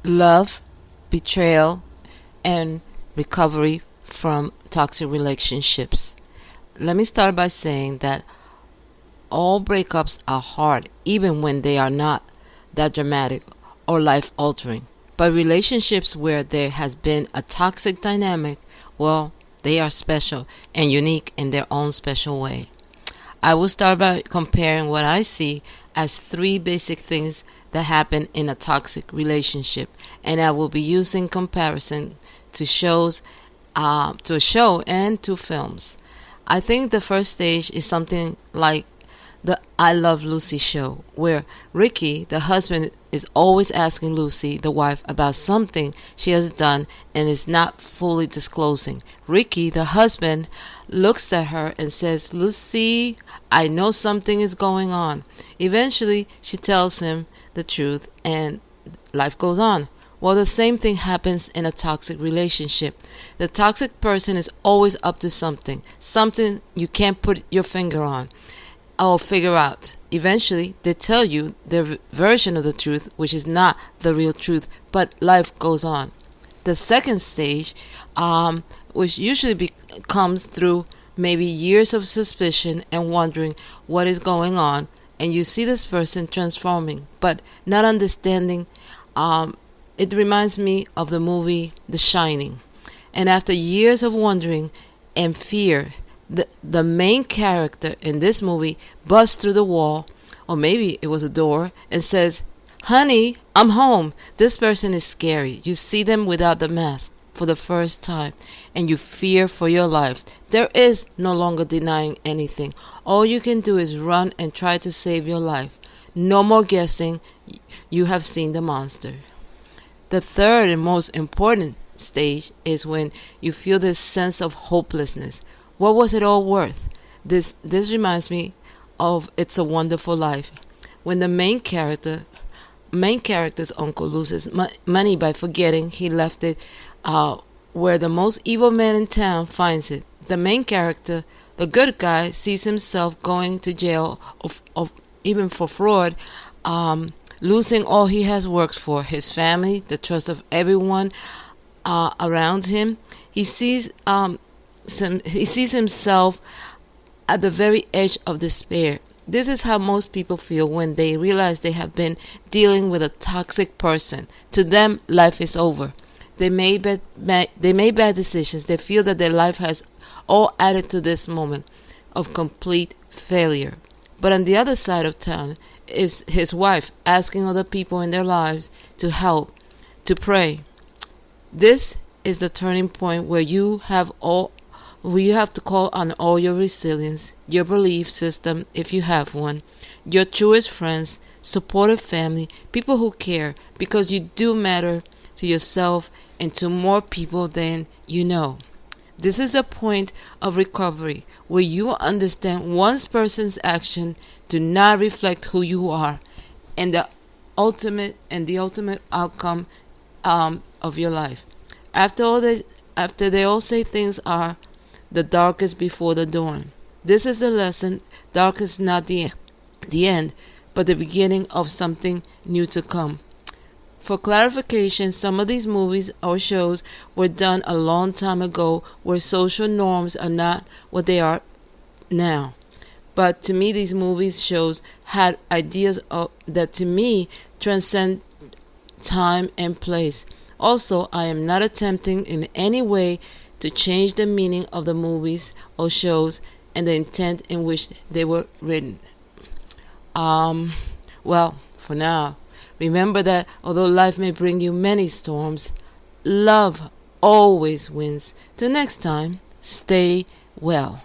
love, betrayal, and recovery from toxic relationships. Let me start by saying that all breakups are hard, even when they are not that dramatic or life altering. But relationships where there has been a toxic dynamic, well, they are special and unique in their own special way. I will start by comparing what I see as three basic things that happen in a toxic relationship, and I will be using comparison to to a show and to films. I think the first stage is something like the I Love Lucy show, where Ricky, the husband, is always asking Lucy, the wife, about something she has done and is not fully disclosing. Ricky, the husband, looks at her and says, "Lucy, I know something is going on." Eventually, she tells him the truth and life goes on. Well, the same thing happens in a toxic relationship. The toxic person is always up to something you can't put your finger on or figure out. Eventually, they tell you their version of the truth, which is not the real truth, but life goes on. The second stage, which usually comes through maybe years of suspicion and wondering what is going on, and you see this person transforming, but not understanding. It reminds me of the movie The Shining. And after years of wondering and fear, the main character in this movie busts through the wall, or maybe it was a door, and says, "Honey, I'm home." This person is scary. You see them without the mask for the first time, and you fear for your life. There is no longer denying anything. All you can do is run and try to save your life. No more guessing. You have seen the monster. The third and most important stage is when you feel this sense of hopelessness. What was it all worth? This reminds me of It's a Wonderful Life, when the main character's uncle loses money by forgetting he left it where the most evil man in town finds it. The main character, the good guy, sees himself going to jail of even for fraud, losing all he has worked for, his family, the trust of everyone around him. He sees himself at the very edge of despair. This is how most people feel when they realize they have been dealing with a toxic person. To them, life is over. They made bad decisions. They feel that their life has all added to this moment of complete failure. But on the other side of town is his wife asking other people in their lives to help, to pray. This is the turning point where you have to call on all your resilience, your belief system if you have one, your truest friends, supportive family, people who care, because you do matter to yourself and to more people than you know. This is the point of recovery, where you understand one person's action do not reflect who you are, and the ultimate outcome of your life. After they all say things are the darkest before the dawn. This is the lesson. Dark is not the end, but the beginning of something new to come. For clarification, some of these movies or shows were done a long time ago, where social norms are not what they are now. But to me, these movies, shows had ideas that to me transcend time and place. Also, I am not attempting in any way to change the meaning of the movies or shows and the intent in which they were written. Well, for now, remember that although life may bring you many storms, love always wins. Till next time, stay well.